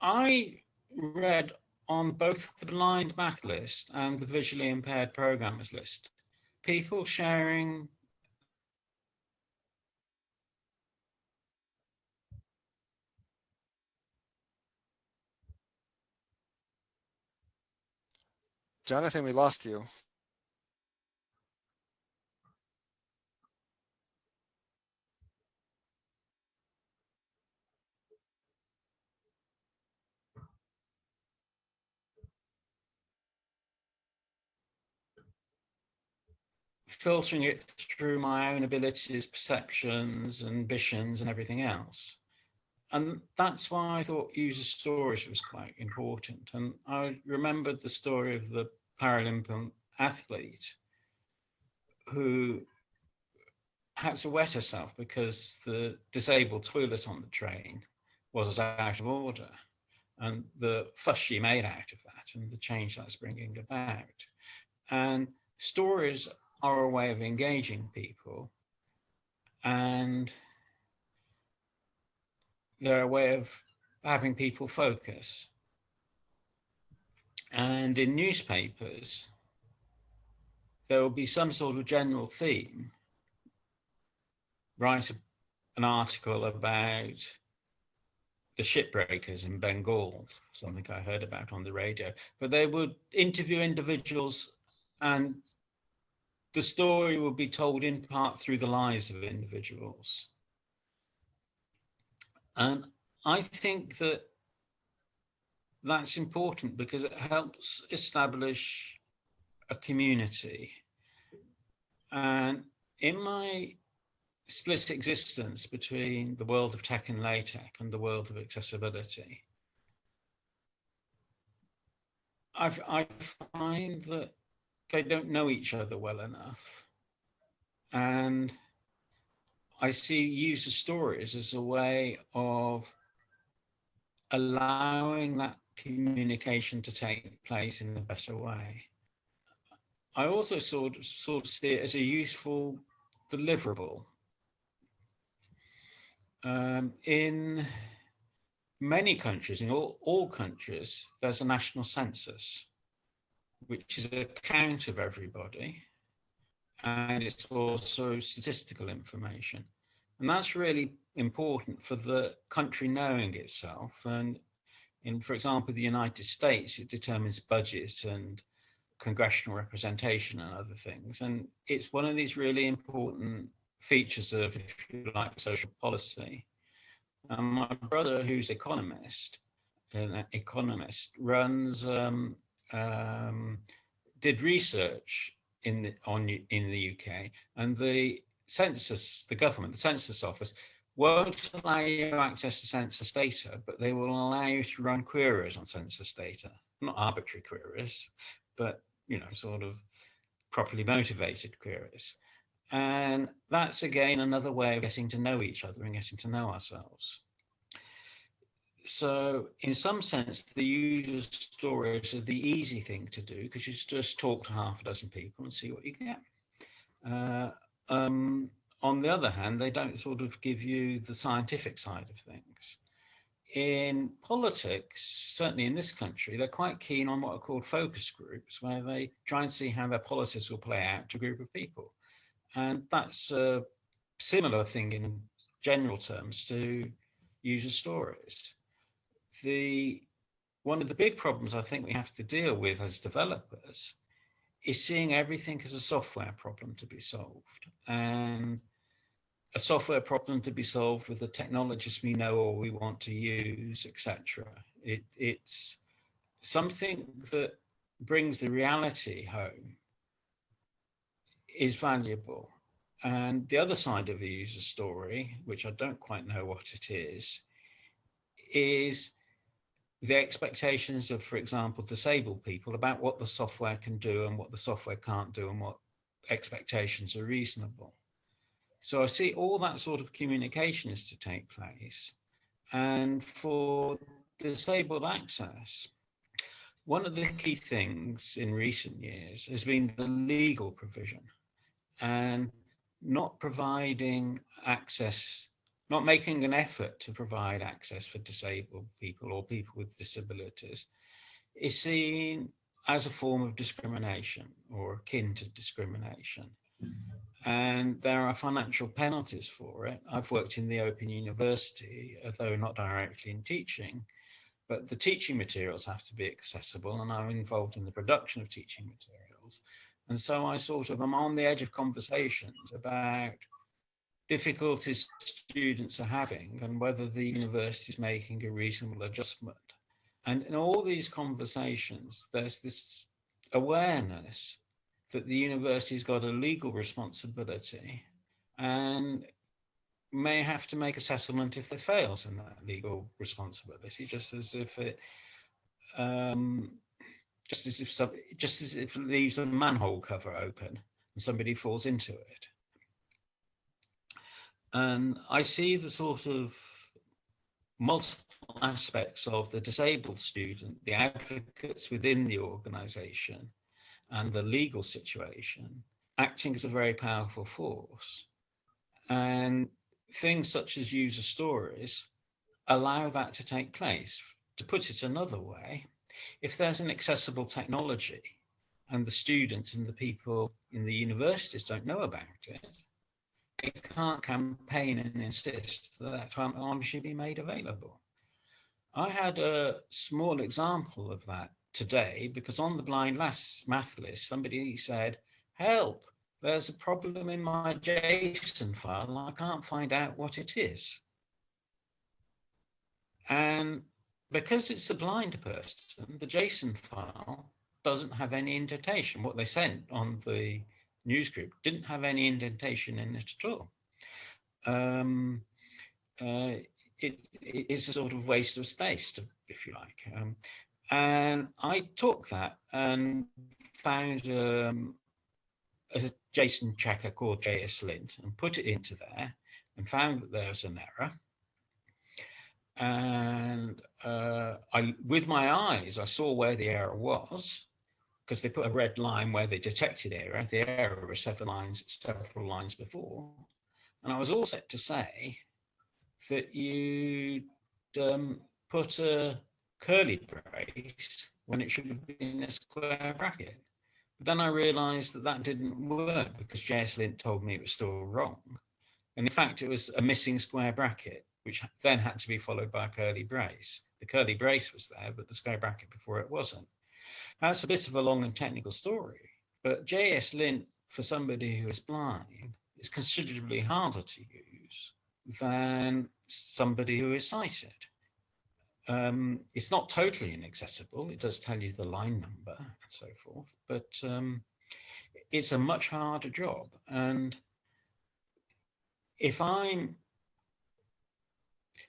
I read on both the blind math list and the visually impaired programmers list, people sharing Jonathan, we lost you. filtering it through my own abilities, perceptions, ambitions, and everything else. And that's why I thought user stories was quite important. And I remembered the story of the Paralympic athlete who had to wet herself because the disabled toilet on the train was out of order, and the fuss she made out of that and the change that's bringing about. And stories are a way of engaging people, and they're a way of having people focus. And in newspapers, there will be some sort of general theme. Write an article about the shipbreakers in Bengal, something I heard about on the radio. But they would interview individuals, and the story would be told in part through the lives of individuals. And I think that that's important because it helps establish a community. And in my split existence between the world of tech and LaTeX and the world of accessibility, I find that they don't know each other well enough. And I see user stories as a way of allowing that communication to take place in a better way. I also sort of see it as a useful deliverable. In many countries, in all countries, there's a national census, which is a count of everybody, and it's also statistical information. And that's really important for the country knowing itself. And in, for example, the United States, it determines budget and congressional representation and other things. And it's one of these really important features of, if you like, social policy. My brother, who's an economist, runs did research in the UK, and the census, the government, the census office, won't allow you access to census data, but they will allow you to run queries on census data. Not arbitrary queries, but sort of properly motivated queries. And that's again another way of getting to know each other and getting to know ourselves. So in some sense, the user stories are the easy thing to do because you just talk to half a dozen people and see what you get. Uh, um, on the other hand, they don't sort of give you the scientific side of things. In politics, certainly in this country, they're quite keen on what are called focus groups, where they try and see how their policies will play out to a group of people. And that's a similar thing in general terms to user stories. The One of the big problems I think we have to deal with as developers is seeing everything as a software problem to be solved, and a software problem to be solved with the technologies we know or we want to use, etc. It's something that brings the reality home is valuable. And the other side of the user story, which I don't quite know what it is the expectations of, for example, disabled people about what the software can do and what the software can't do and what expectations are reasonable. So I see all that sort of communication is to take place. And for disabled access, one of the key things in recent years has been the legal provision and not providing access not making an effort to provide access for disabled people or people with disabilities is seen as a form of discrimination or akin to discrimination. And there are financial penalties for it. I've worked in the Open University, although not directly in teaching, but the teaching materials have to be accessible, and I'm involved in the production of teaching materials. And so I sort of am on the edge of conversations about difficulties students are having and whether the university is making a reasonable adjustment. And in all these conversations, there's this awareness that the university's got a legal responsibility and may have to make a settlement if it fails in that legal responsibility, just as if it leaves a manhole cover open and somebody falls into it. And I see the sort of multiple aspects of the disabled student, the advocates within the organization, and the legal situation acting as a very powerful force. And things such as user stories allow that to take place. To put it another way, if there's an accessible technology and the students and the people in the universities don't know about it, they can't campaign and insist that technology should be made available. I had a small example of that today because on the blind math list, somebody said, help, there's a problem in my JSON file and I can't find out what it is. And because it's a blind person, the JSON file doesn't have any indentation. What they sent on the news group didn't have any indentation in it at all. It is a sort of waste of space, if you like. And I took that and found a JSON checker called JSLint and put it into there and found that there was an error. And with my eyes, I saw where the error was, because they put a red line where they detected error. The error was several lines before. And I was all set to say that you put a curly brace when it should have been a square bracket. But then I realized that that didn't work because JSLint told me it was still wrong. And in fact, it was a missing square bracket, which then had to be followed by a curly brace. The curly brace was there, but the square bracket before it wasn't. That's a bit of a long and technical story, but JSLint for somebody who is blind is considerably harder to use than somebody who is sighted. It's not totally inaccessible. It does tell you the line number and so forth, but it's a much harder job. And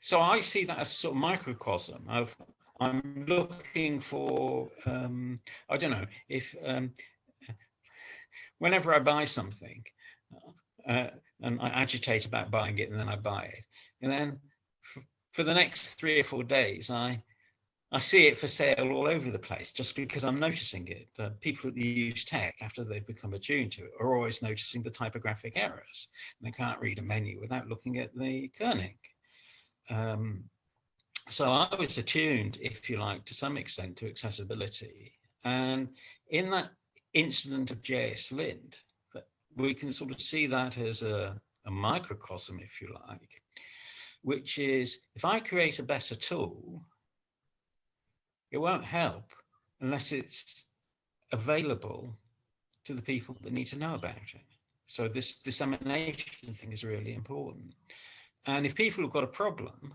so I see that as a sort of microcosm of, I'm looking for, I don't know, if whenever I buy something and I agitate about buying it and then I buy it, and then for the next 3 or 4 days, I see it for sale all over the place just because I'm noticing it. People that use tech after they've become attuned to it are always noticing the typographic errors. And they can't read a menu without looking at the kerning. So I was attuned, if you like, to some extent to accessibility. And in that incident of JSLint, we can sort of see that as a microcosm, if you like, which is if I create a better tool, it won't help unless it's available to the people that need to know about it. So this dissemination thing is really important. And if people have got a problem,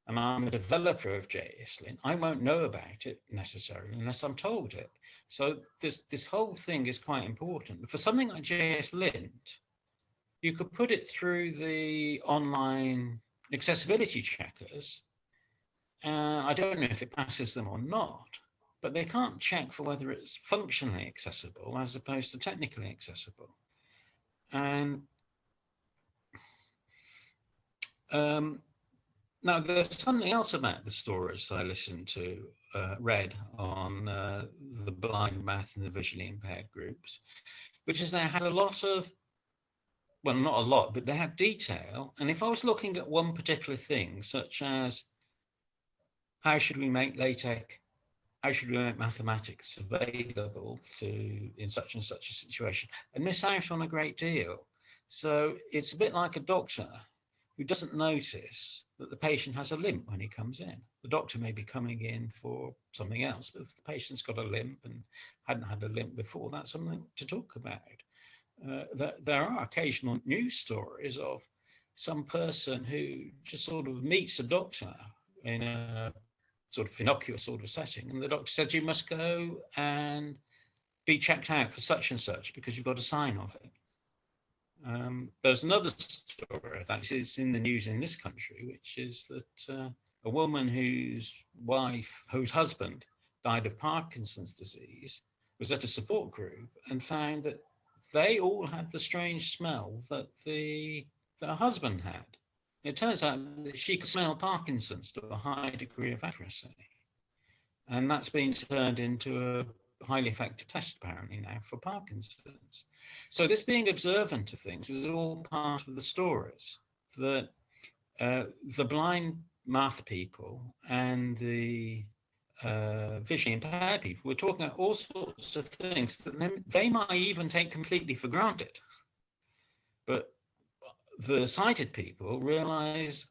and I'm a developer of JSLint, I won't know about it necessarily unless I'm told it. So this whole thing is quite important. For something like JSLint, you could put it through the online accessibility checkers. I don't know if it passes them or not, but they can't check for whether it's functionally accessible as opposed to technically accessible. And now, there's something else about the stories I listened to, read on the blind, math, and the visually impaired groups, which is they had a lot of well, not a lot, but they have detail. And if I was looking at one particular thing, such as how should we make LaTeX, how should we make mathematics available to in such and such a situation, and miss out on a great deal. So it's a bit like a doctor who doesn't notice that the patient has a limp when he comes in. The doctor may be coming in for something else, but if the patient's got a limp and hadn't had a limp before, that's something to talk about. There are occasional news stories of some person who just sort of meets a doctor in a sort of innocuous sort of setting, and the doctor says you must go and be checked out for such and such because you've got a sign of it. There's another story that is in the news in this country, which is that a woman whose husband died of Parkinson's disease was at a support group and found that they all had the strange smell that her husband had. It turns out that she could smell Parkinson's to a high degree of accuracy. And that's been turned into a highly effective test apparently now for Parkinson's. So this being observant of things is all part of the stories that the blind math people and the visually impaired people were talking about all sorts of things that they might even take completely for granted. But the sighted people realize